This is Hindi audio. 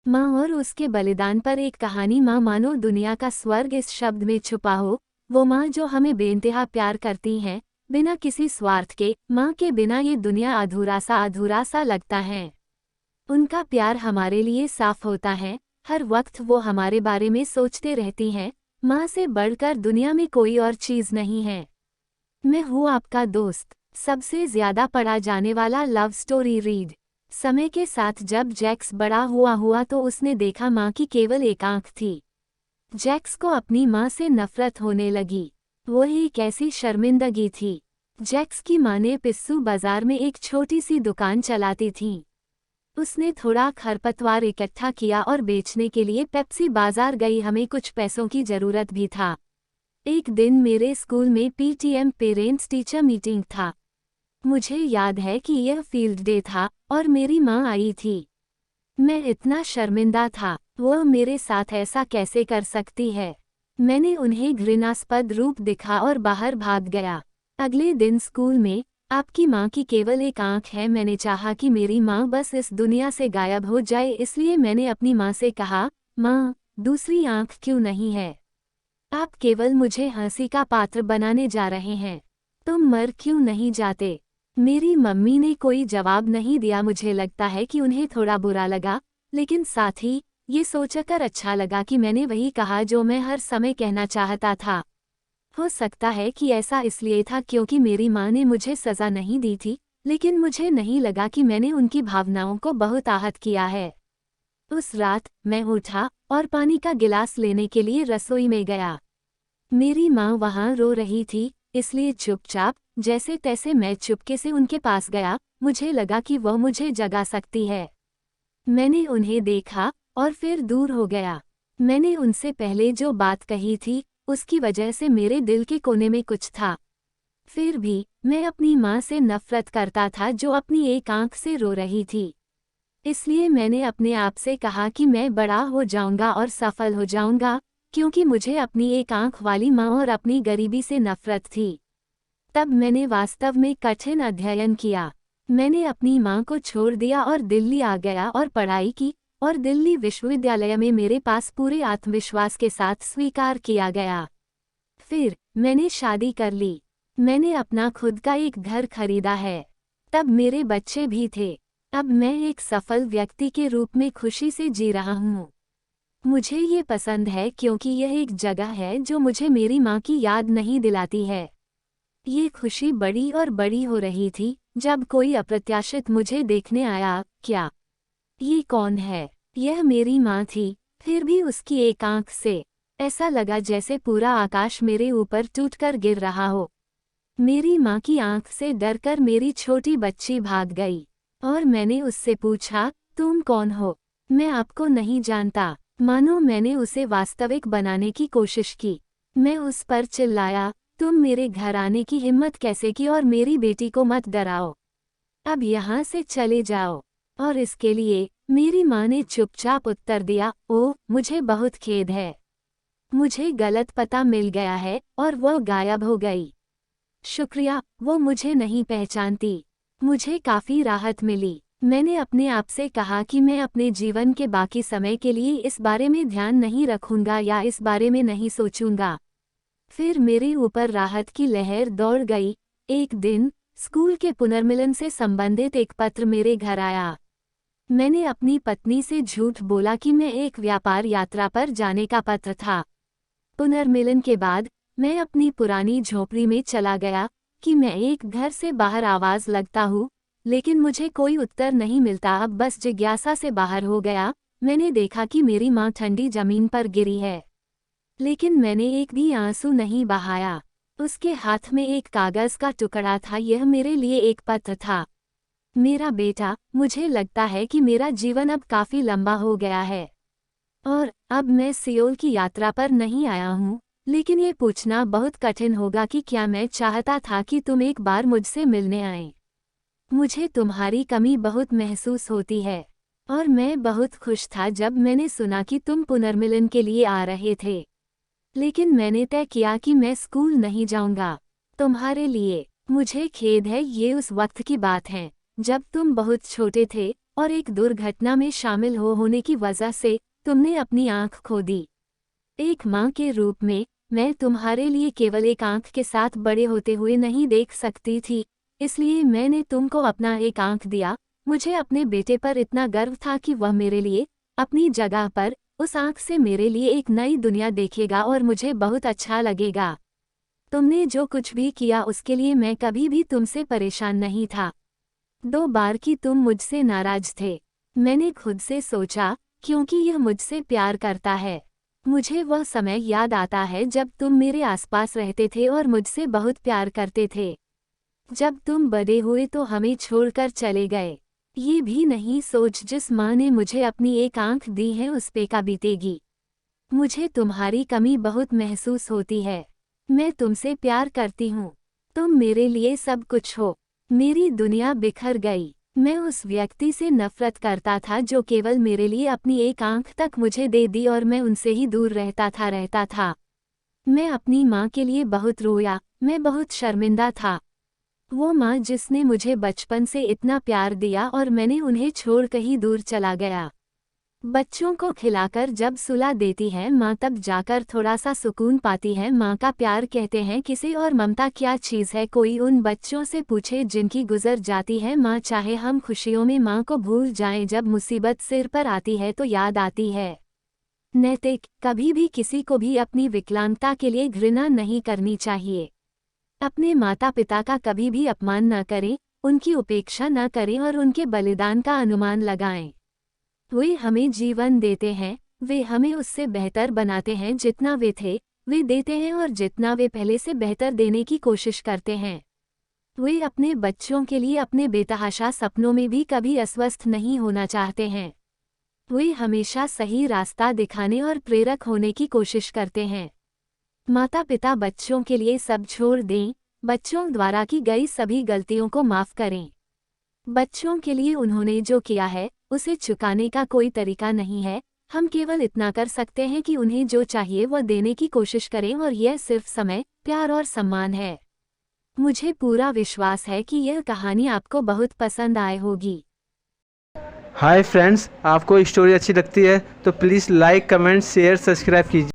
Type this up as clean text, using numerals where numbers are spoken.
माँ और उसके बलिदान पर एक कहानी। माँ मानो दुनिया का स्वर्ग इस शब्द में छुपा हो। वो माँ जो हमें बेइंतहा प्यार करती हैं, बिना किसी स्वार्थ के। माँ के बिना ये दुनिया अधूरा सा लगता है। उनका प्यार हमारे लिए साफ होता है। हर वक्त वो हमारे बारे में सोचते रहती हैं। माँ से बढ़कर दुनिया में कोई और चीज़ नहीं है। मैं हूँ आपका दोस्त, सबसे ज्यादा पढ़ा जाने वाला लव स्टोरी रीड। समय के साथ जब जैक्स बड़ा हुआ तो उसने देखा माँ की केवल एक आंख थी। जैक्स को अपनी माँ से नफरत होने लगी। वो एक ऐसी शर्मिंदगी थी। जैक्स की माँ ने पिस्सू बाजार में एक छोटी सी दुकान चलाती थी। उसने थोड़ा खरपतवार इकट्ठा किया और बेचने के लिए पेप्सी बाजार गई। हमें कुछ पैसों की जरूरत भी था। एक दिन मेरे स्कूल में पीटीएम पेरेंट्स टीचर मीटिंग था। मुझे याद है कि यह फील्ड डे था और मेरी माँ आई थी। मैं इतना शर्मिंदा था। वह मेरे साथ ऐसा कैसे कर सकती है। मैंने उन्हें घृणास्पद रूप दिखा और बाहर भाग गया। अगले दिन स्कूल में, आपकी माँ की केवल एक आंख है। मैंने चाहा कि मेरी माँ बस इस दुनिया से गायब हो जाए, इसलिए मैंने अपनी माँ से कहा, माँ, दूसरी आंख क्यों नहीं है? आप केवल मुझे हंसी का पात्र बनाने जा रहे हैं। तुम मर क्यों नहीं जाते? मेरी मम्मी ने कोई जवाब नहीं दिया। मुझे लगता है कि उन्हें थोड़ा बुरा लगा, लेकिन साथ ही ये सोचकर अच्छा लगा कि मैंने वही कहा जो मैं हर समय कहना चाहता था। हो सकता है कि ऐसा इसलिए था क्योंकि मेरी माँ ने मुझे सज़ा नहीं दी थी, लेकिन मुझे नहीं लगा कि मैंने उनकी भावनाओं को बहुत आहत किया है। उस रात मैं उठा और पानी का गिलास लेने के लिए रसोई में गया। मेरी माँ वहाँ रो रही थी, इसलिए चुपचाप जैसे तैसे मैं चुपके से उनके पास गया। मुझे लगा कि वह मुझे जगा सकती है। मैंने उन्हें देखा और फिर दूर हो गया। मैंने उनसे पहले जो बात कही थी, उसकी वजह से मेरे दिल के कोने में कुछ था। फिर भी मैं अपनी माँ से नफरत करता था जो अपनी एक आंख से रो रही थी। इसलिए मैंने अपने आप से कहा कि मैं बड़ा हो जाऊंगा और सफल हो जाऊंगा, क्योंकि मुझे अपनी एक आंख वाली माँ और अपनी गरीबी से नफरत थी। तब मैंने वास्तव में कठिन अध्ययन किया। मैंने अपनी माँ को छोड़ दिया और दिल्ली आ गया और पढ़ाई की, और दिल्ली विश्वविद्यालय में मेरे पास पूरे आत्मविश्वास के साथ स्वीकार किया गया। फिर मैंने शादी कर ली। मैंने अपना खुद का एक घर खरीदा है। तब मेरे बच्चे भी थे। अब मैं एक सफल व्यक्ति के रूप में खुशी से जी रहा हूँ। मुझे ये पसंद है क्योंकि यह एक जगह है जो मुझे मेरी माँ की याद नहीं दिलाती है। ये खुशी बड़ी और बड़ी हो रही थी जब कोई अप्रत्याशित मुझे देखने आया। क्या ये कौन है? यह मेरी माँ थी, फिर भी उसकी एक आंख से ऐसा लगा जैसे पूरा आकाश मेरे ऊपर टूटकर गिर रहा हो। मेरी माँ की आंख से डरकर मेरी छोटी बच्ची भाग गई और मैंने उससे पूछा, तुम कौन हो? मैं आपको नहीं जानता। मानो मैंने उसे वास्तविक बनाने की कोशिश की। मैं उस पर चिल्लाया, तुम मेरे घर आने की हिम्मत कैसे की और मेरी बेटी को मत डराओ। अब यहाँ से चले जाओ। और इसके लिए मेरी माँ ने चुपचाप उत्तर दिया, ओह, मुझे बहुत खेद है। मुझे गलत पता मिल गया है, और वह गायब हो गई। शुक्रिया, वो मुझे नहीं पहचानती। मुझे काफ़ी राहत मिली। मैंने अपने आप से कहा कि मैं अपने जीवन के बाकी समय के लिए इस बारे में ध्यान नहीं रखूंगा या इस बारे में नहीं सोचूंगा। फिर मेरे ऊपर राहत की लहर दौड़ गई। एक दिन स्कूल के पुनर्मिलन से संबंधित एक पत्र मेरे घर आया। मैंने अपनी पत्नी से झूठ बोला कि मैं एक व्यापार यात्रा पर जाने का पत्र था। पुनर्मिलन के बाद मैं अपनी पुरानी झोपड़ी में चला गया कि मैं एक घर से बाहर आवाज लगता हूँ, लेकिन मुझे कोई उत्तर नहीं मिलता। अब बस जिज्ञासा से बाहर हो गया। मैंने देखा कि मेरी माँ ठंडी जमीन पर गिरी है, लेकिन मैंने एक भी आंसू नहीं बहाया। उसके हाथ में एक कागज का टुकड़ा था। यह मेरे लिए एक पत्र था। मेरा बेटा, मुझे लगता है कि मेरा जीवन अब काफी लंबा हो गया है और अब मैं सियोल की यात्रा पर नहीं आया हूँ, लेकिन ये पूछना बहुत कठिन होगा कि क्या मैं चाहता था कि तुम एक बार मुझसे मिलने आए। मुझे तुम्हारी कमी बहुत महसूस होती है और मैं बहुत खुश था जब मैंने सुना कि तुम पुनर्मिलन के लिए आ रहे थे। लेकिन मैंने तय किया कि मैं स्कूल नहीं जाऊंगा तुम्हारे लिए। मुझे खेद है, ये उस वक्त की बात है जब तुम बहुत छोटे थे और एक दुर्घटना में शामिल होने की वजह से तुमने अपनी आंख खो दी। एक माँ के रूप में मैं तुम्हारे लिए केवल एक आंख के साथ बड़े होते हुए नहीं देख सकती थी, इसलिए मैंने तुमको अपना एक आंख दिया। मुझे अपने बेटे पर इतना गर्व था कि वह मेरे लिए अपनी जगह पर उस आंख से मेरे लिए एक नई दुनिया देखेगा और मुझे बहुत अच्छा लगेगा। तुमने जो कुछ भी किया उसके लिए मैं कभी भी तुमसे परेशान नहीं था। 2 बार कि तुम मुझसे नाराज थे। मैंने खुद से सोचा, क्योंकि यह मुझसे प्यार करता है। मुझे वह समय याद आता है जब तुम मेरे आसपास रहते थे और मुझसे बहुत प्यार करते थे। जब तुम बड़े हुए तो हमें छोड़कर चले गए। ये भी नहीं सोच जिस माँ ने मुझे अपनी एक आंख दी है उस पे का बीतेगी। मुझे तुम्हारी कमी बहुत महसूस होती है। मैं तुमसे प्यार करती हूँ। तुम मेरे लिए सब कुछ हो। मेरी दुनिया बिखर गई। मैं उस व्यक्ति से नफरत करता था जो केवल मेरे लिए अपनी एक आंख तक मुझे दे दी और मैं उनसे ही दूर रहता था। मैं अपनी माँ के लिए बहुत रोया। मैं बहुत शर्मिंदा था। वो माँ जिसने मुझे बचपन से इतना प्यार दिया और मैंने उन्हें छोड़ कहीं दूर चला गया। बच्चों को खिलाकर जब सुला देती है माँ तब जाकर थोड़ा सा सुकून पाती है। माँ का प्यार कहते हैं किसे और ममता क्या चीज़ है, कोई उन बच्चों से पूछे जिनकी गुजर जाती है माँ। चाहे हम खुशियों में माँ को भूल जाएं, जब मुसीबत सिर पर आती है तो याद आती है। नैतिक, कभी भी किसी को भी अपनी विकलांगता के लिए घृणा नहीं करनी चाहिए। अपने माता पिता का कभी भी अपमान न करें, उनकी उपेक्षा न करें और उनके बलिदान का अनुमान लगाएं। वे हमें जीवन देते हैं, वे हमें उससे बेहतर बनाते हैं जितना वे थे, वे देते हैं और जितना वे पहले से बेहतर देने की कोशिश करते हैं। वे अपने बच्चों के लिए अपने बेतहाशा सपनों में भी कभी अस्वस्थ नहीं होना चाहते हैं। वे हमेशा सही रास्ता दिखाने और प्रेरक होने की कोशिश करते हैं। माता पिता बच्चों के लिए सब छोड़ दें, बच्चों द्वारा की गई सभी गलतियों को माफ़ करें। बच्चों के लिए उन्होंने जो किया है उसे चुकाने का कोई तरीका नहीं है। हम केवल इतना कर सकते हैं कि उन्हें जो चाहिए वह देने की कोशिश करें और यह सिर्फ समय, प्यार और सम्मान है। मुझे पूरा विश्वास है कि यह कहानी आपको बहुत पसंद आए होगी। हाय फ्रेंड्स, आपको स्टोरी अच्छी लगती है तो please like, comment, share, subscribe कीजिए।